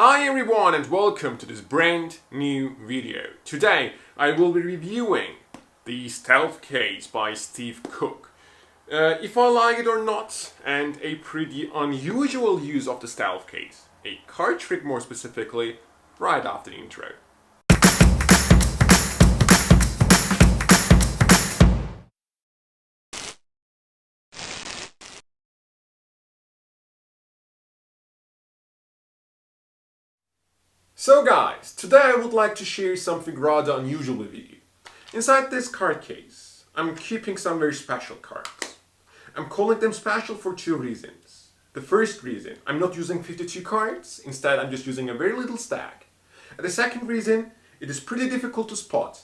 Hi everyone and welcome to this brand new video. Today I will be reviewing the Stealth Case by Steve Cook. If I like it or not, and a pretty unusual use of the Stealth Case. A card trick more specifically, right after the intro. So guys, today I would like to share something rather unusual with you. Inside this card case, I'm keeping some very special cards. I'm calling them special for two reasons. The first reason, I'm not using 52 cards, instead I'm just using a very little stack. And the second reason, it is pretty difficult to spot,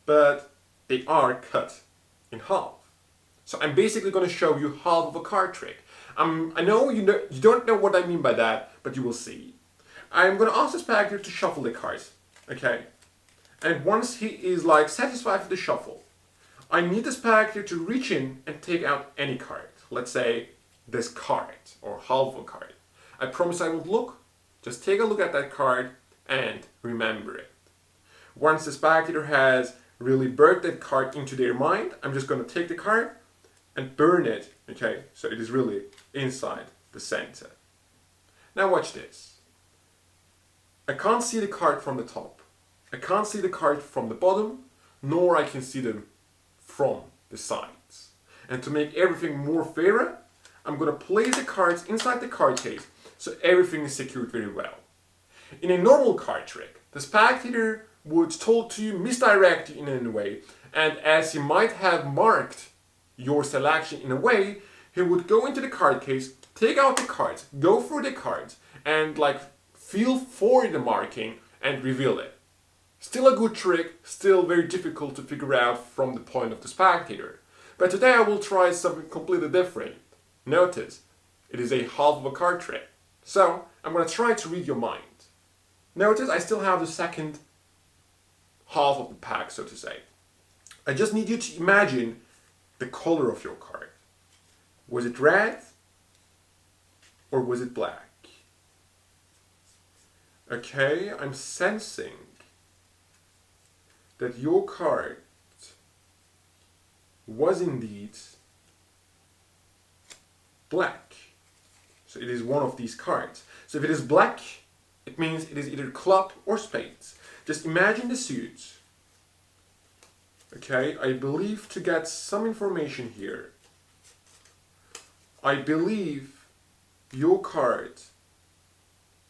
but they are cut in half. So I'm basically going to show you half of a card trick. I know you don't know what I mean by that, but you will see. I'm going to ask the spectator to shuffle the cards, okay? And once he is satisfied with the shuffle, I need the spectator to reach in and take out any card. Let's say this card, or half of a card. I promise I won't look, just take a look at that card and remember it. Once the spectator has really burned that card into their mind, I'm just going to take the card and burn it, okay? So it is really inside the center. Now watch this. I can't see the card from the top. I can't see the card from the bottom, nor I can see them from the sides. And to make everything more fairer, I'm going to place the cards inside the card case so everything is secured very well. In a normal card trick, the spectator would talk to you, misdirect you in any way, and as he might have marked your selection in a way, he would go into the card case, take out the cards, go through the cards, and feel for the marking and reveal it. Still a good trick, still very difficult to figure out from the point of the spectator. But today I will try something completely different. Notice, it is a half of a card trick. So, I'm going to try to read your mind. Notice I still have the second half of the pack, so to say. I just need you to imagine the color of your card. Was it red or was it black? Okay, I'm sensing that your card was indeed black. So it is one of these cards. So if it is black, it means it is either club or spades. Just imagine the suits. Okay, I believe to get some information here, I believe your card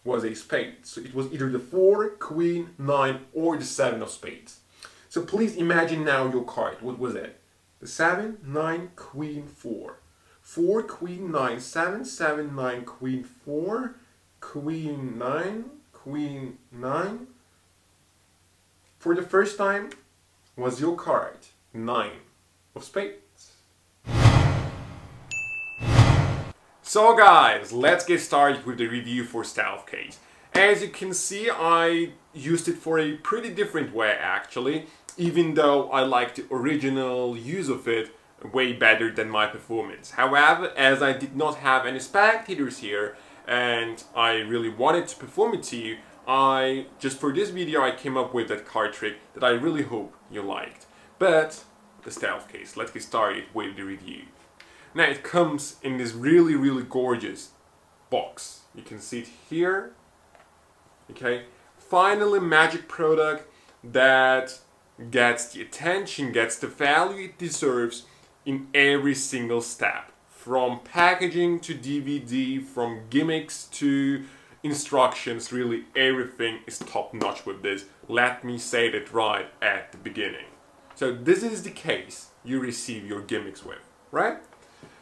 was a spade. So it was either the 4, Queen, 9 or the 7 of spades. So please imagine now your card. What was it? The 7, 9, Queen, 4. 4, Queen, 9, 7, 7, 9, Queen, 4, Queen, 9, Queen, 9. For the first time, was your card 9 of spades. So guys, let's get started with the review for Stealth Case. As you can see, I used it for a pretty different way actually, even though I like the original use of it way better than my performance. However, as I did not have any spectators here and I really wanted to perform it to you, just for this video I came up with that card trick that I really hope you liked. But the Stealth Case, let's get started with the review. Now it comes in this really gorgeous box. You can see it here. Okay, finally magic product that gets the attention, gets the value it deserves in every single step. From packaging to DVD, from gimmicks to instructions, really everything is top notch with this. Let me say that right at the beginning. So this is the case you receive your gimmicks with, right?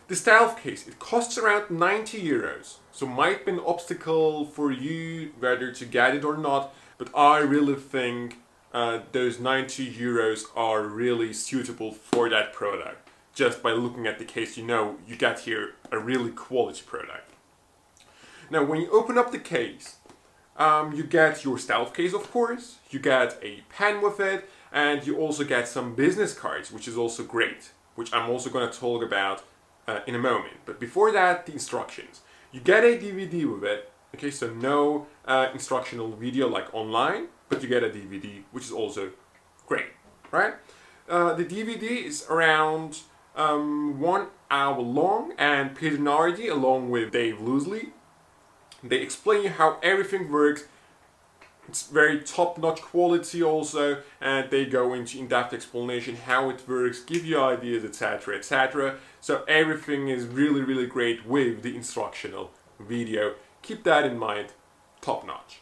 The Stealth Case, it costs around 90 euros, so might be an obstacle for you whether to get it or not, but I really think those 90 euros are really suitable for that product. Just by looking at the case, you know you get here a really quality product. Now when you open up the case, you get your Stealth Case of course, you get a pen with it, and you also get some business cards, which is also great, which I'm also going to talk about in a moment. But before that, the instructions. You get a DVD with it, Okay, so no instructional video like online, but you get a DVD, which is also great, right? The DVD is around 1 hour long, and Peter Nardi, along with Dave Loosely, they explain you how everything works. It's very top-notch quality also, and they go into in-depth explanation how it works, give you ideas, etc, etc. So everything is really, really great with the instructional video. Keep that in mind, top-notch.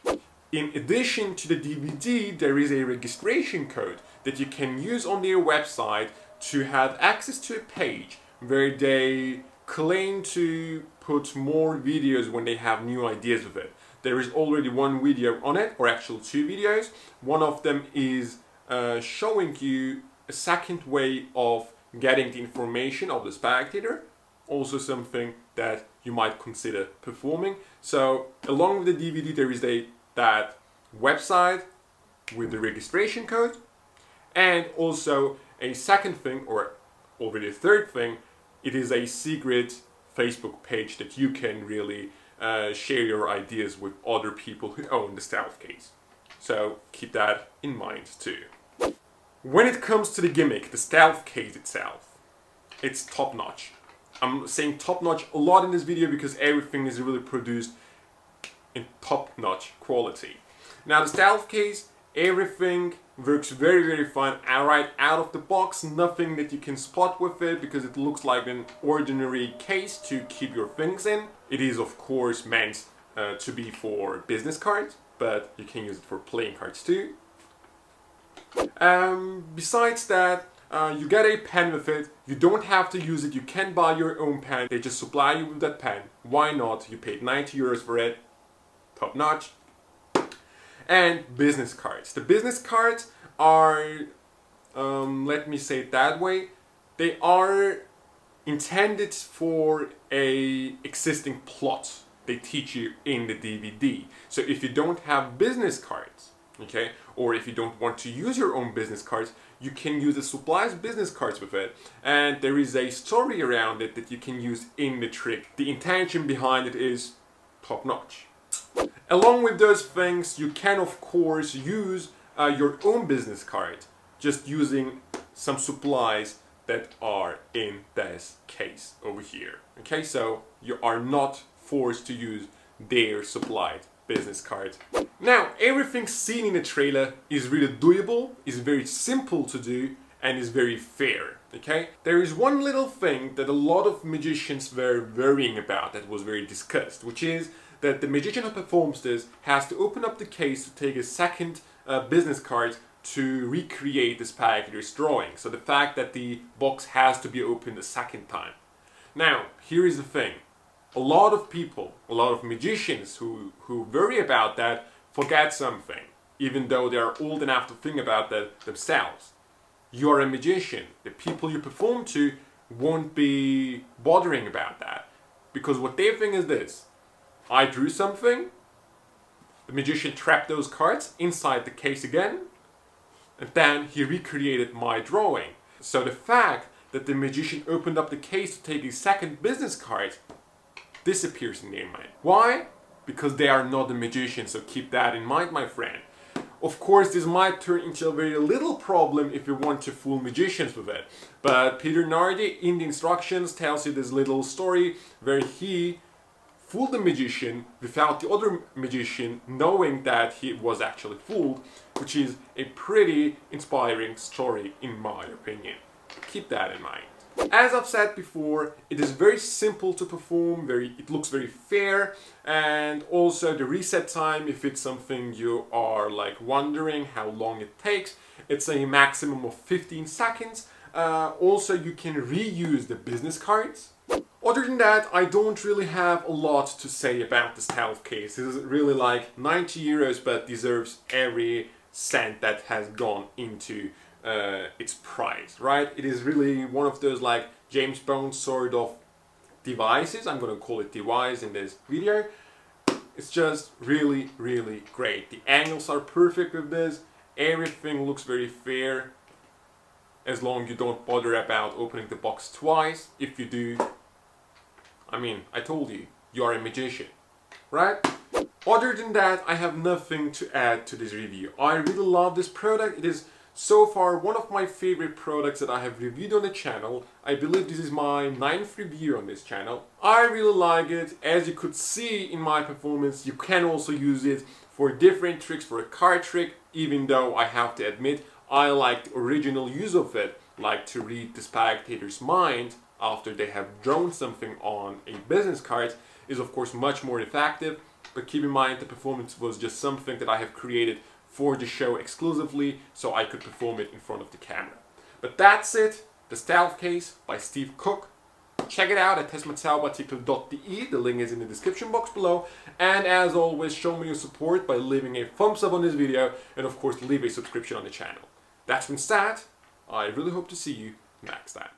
In addition to the DVD, there is a registration code that you can use on their website to have access to a page where they claim to put more videos when they have new ideas with it. There is already one video on it, or actually 2 videos. One of them is showing you a second way of getting the information of the spectator, also something that you might consider performing. So along with the DVD, there is that website with the registration code, and also a second thing, or already a third thing, it is a secret Facebook page that you can really share your ideas with other people who own the stealth case. So keep that in mind too. When it comes to the gimmick, the stealth case itself, it's top-notch. I'm saying top-notch a lot in this video because everything is really produced in top-notch quality. Now the stealth case, everything works very, very fine right out of the box. Nothing that you can spot with it because it looks like an ordinary case to keep your things in. It is of course meant to be for business cards, but you can use it for playing cards too. Besides that, you get a pen with it. You don't have to use it. You can buy your own pen. They just supply you with that pen. Why not? You paid 90 euros for it. Top notch. And business cards. The business cards are, let me say it that way, they are intended for a existing plot they teach you in the DVD. So if you don't have business cards, okay, or if you don't want to use your own business cards, you can use the supplies business cards with it, and there is a story around it that you can use in the trick. The intention behind it is top notch. Along with those things, you can of course use your own business card, just using some supplies that are in this case over here. Okay, so you are not forced to use their supplied business card. Now, everything seen in the trailer is really doable, is very simple to do, and is very fair. Okay, there is one little thing that a lot of magicians were worrying about that was very discussed, which is that the magician who performs this has to open up the case to take a second business card to recreate the spectator's drawing. So the fact that the box has to be opened a second time. Now, here is the thing. A lot of people, a lot of magicians who worry about that forget something, even though they are old enough to think about that themselves. You are a magician. The people you perform to won't be bothering about that. Because what they think is this. I drew something, the magician trapped those cards inside the case again, and then he recreated my drawing. So the fact that the magician opened up the case to take a second business card disappears in their mind. Why? Because they are not a magician, so keep that in mind, my friend. Of course, this might turn into a very little problem if you want to fool magicians with it. But Peter Nardi in the instructions tells you this little story where he fooled the magician without the other magician knowing that he was actually fooled, which is a pretty inspiring story in my opinion. Keep that in mind. As I've said before, it is very simple to perform, it looks very fair, and also the reset time, if it's something you are like wondering how long it takes, it's a maximum of 15 seconds. Also, you can reuse the business cards. Other than that, I don't really have a lot to say about the stealth case. This is really like 90 euros, but deserves every cent that has gone into its price, right? It is really one of those like James Bond sort of devices. I'm gonna call it device in this video. It's just really, really great. The angles are perfect with this. Everything looks very fair. As long as you don't bother about opening the box twice. If you do, I mean, I told you, you are a magician, right? Other than that, I have nothing to add to this review. I really love this product. It is so far one of my favorite products that I have reviewed on the channel. I believe this is my 9th review on this channel. I really like it. As you could see in my performance, you can also use it for different tricks, for a card trick, even though I have to admit I like the original use of it, like to read the spectator's mind after they have drawn something on a business card, is of course much more effective. But keep in mind the performance was just something that I have created for the show exclusively so I could perform it in front of the camera. But that's it, the Stealth Case by Steve Cook. Check it out at testmatsalbartikel.de, the link is in the description box below. And as always, show me your support by leaving a thumbs up on this video and of course leave a subscription on the channel. That's been Stat. I really hope to see you next time.